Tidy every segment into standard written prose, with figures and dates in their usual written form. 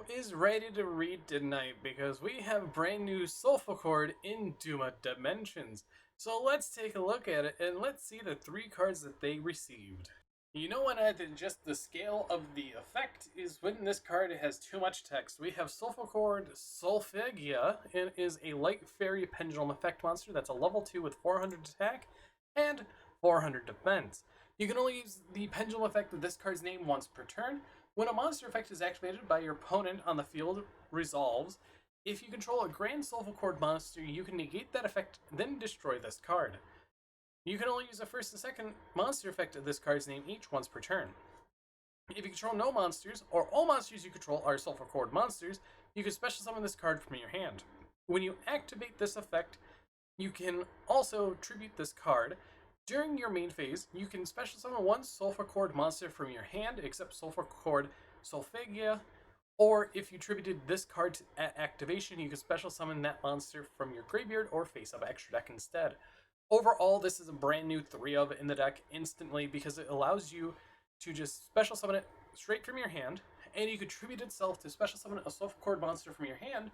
is ready to read tonight because we have brand new Sulphachord in Duma Dimensions. So let's take a look at it and let's see the three cards that they received. You know what, just the scale of the effect is when this card has too much text. We have Sulphachord Solfachia, and is a light fairy pendulum effect monster that's a level 2 with 400 attack and 400 defense. You can only use the pendulum effect of this card's name once per turn. When a monster effect is activated by your opponent on the field resolves, if you control a Grand Sulphachord monster, you can negate that effect, then destroy this card. You can only use the first and second monster effect of this card's name each once per turn. If you control no monsters, or all monsters you control are Sulphachord monsters, you can special summon this card from your hand. When you activate this effect, you can also tribute this card. During your main phase, you can special summon one Sulphachord monster from your hand, except Sulphachord Solfagia, or if you tributed this card at activation, you can special summon that monster from your graveyard or face-up extra deck instead. Overall, this is a brand new 3 of in the deck instantly because it allows you to just special summon it straight from your hand, and you could tribute itself to special summon a Sulphachord monster from your hand,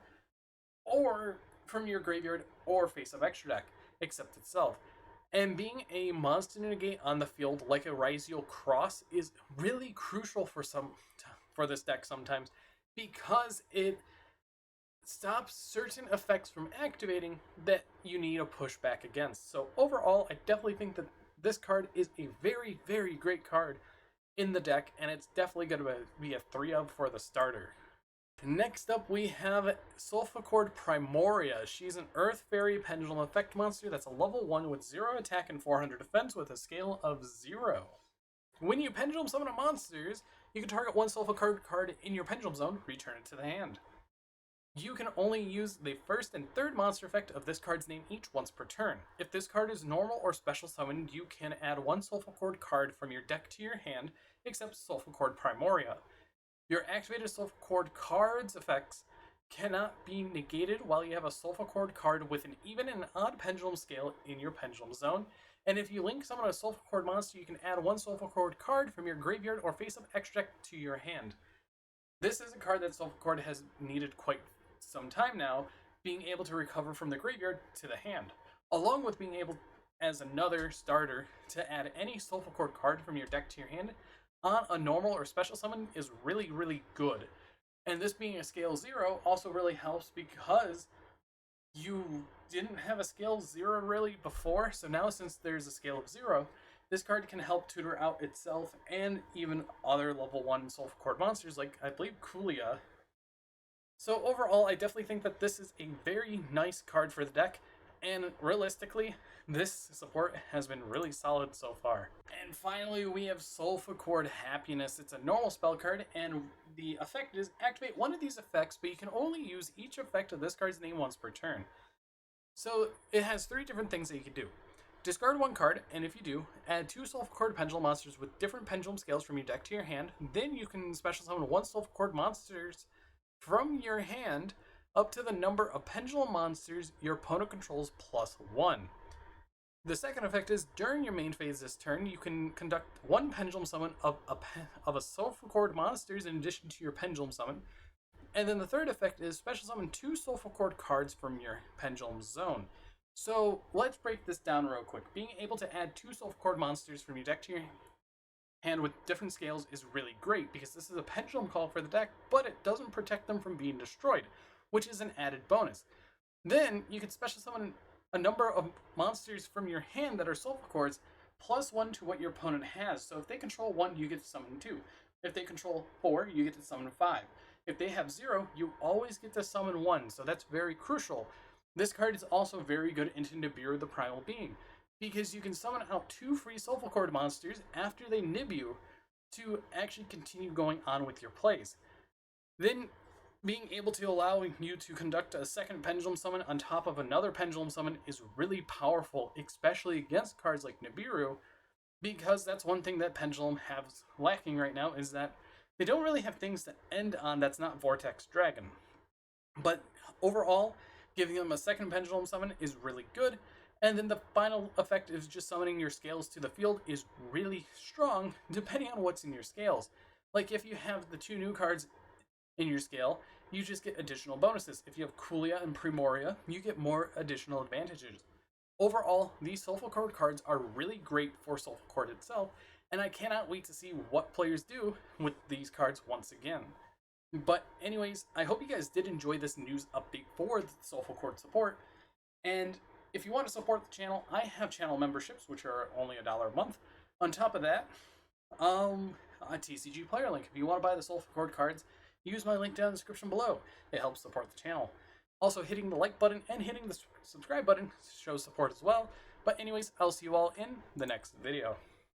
or from your graveyard or face-up extra deck, except itself. And being a monster negate on the field like a Ryziel Cross is really crucial for this deck sometimes, because it stops certain effects from activating that you need a pushback against. So overall, I definitely think that this card is a very, very great card in the deck, and it's definitely going to be a 3 of for the starter. Next up, we have Sulphord Primoria. She's an Earth Fairy Pendulum Effect monster that's a level 1 with 0 attack and 400 defense with a scale of 0. When you Pendulum Summon monsters, you can target one Sulphachord card in your Pendulum Zone, return it to the hand. You can only use the first and third monster effect of this card's name each once per turn. If this card is normal or special summoned, you can add one Sulphachord card from your deck to your hand, except Sulphord Primoria. Your activated Sulphachord card's effects cannot be negated while you have a Sulphachord card with an even and odd pendulum scale in your pendulum zone. And if you link summon a Sulphachord monster, you can add one Sulphachord card from your graveyard or face-up extra deck to your hand. This is a card that Sulphachord has needed quite some time now, being able to recover from the graveyard to the hand, along with being able, as another starter, to add any Sulphachord card from your deck to your hand on a normal or special summon is really, really good. And this being a scale 0 also really helps because you didn't have a scale 0 really before, so now since there's a scale of 0, this card can help tutor out itself and even other level 1 Sulphachord monsters like, I believe, Kulia. So overall, I definitely think that this is a very nice card for the deck, and realistically, this support has been really solid so far. And finally, we have Sulphord Happiness. It's a normal spell card, and the effect is activate one of these effects, but you can only use each effect of this card's name once per turn. So it has 3 different things that you can do. Discard 1 card, and if you do, add 2 Sulphachord Pendulum monsters with different pendulum scales from your deck to your hand. Then you can special summon 1 Sulphachord monsters from your hand up to the number of pendulum monsters your opponent controls plus 1. The second effect is, during your main phase this turn, you can conduct 1 pendulum summon of a Sulphachord monsters in addition to your pendulum summon. And then the third effect is special summon 2 Sulphachord cards from your pendulum zone. So let's break this down real quick. Being able to add 2 Sulphachord monsters from your deck to your hand with different scales is really great because this is a pendulum call for the deck, but it doesn't protect them from being destroyed, which is an added bonus. Then you can special summon a number of monsters from your hand that are Sulphachords plus 1 to what your opponent has. So if they control 1, you get to summon 2. If they control 4, you get to summon 5. If they have 0, you always get to summon 1, so that's very crucial. This card is also very good into Nibiru the Primal Being, because you can summon out 2 free Sulphachord monsters after they nib you to actually continue going on with your plays. Then, being able to allow you to conduct a second pendulum summon on top of another pendulum summon is really powerful, especially against cards like Nibiru, because that's one thing that Pendulum has lacking right now, is that they don't really have things to end on that's not Vortex Dragon. But overall, giving them a second Pendulum summon is really good, and then the final effect is just summoning your scales to the field is really strong, depending on what's in your scales. Like if you have the 2 new cards in your scale, you just get additional bonuses. If you have Coolia and Primoria, you get more additional advantages. Overall, these Sulphachord cards are really great for Sulphachord itself, and I cannot wait to see what players do with these cards once again. But anyways, I hope you guys did enjoy this news update for the Sulphachord support, and if you want to support the channel, I have channel memberships, which are only $1 a month. On top of that, a TCG player link. If you want to buy the Sulphachord cards, use my link down in the description below. It helps support the channel. Also, hitting the like button and hitting the subscribe button shows support as well. But anyways, I'll see you all in the next video.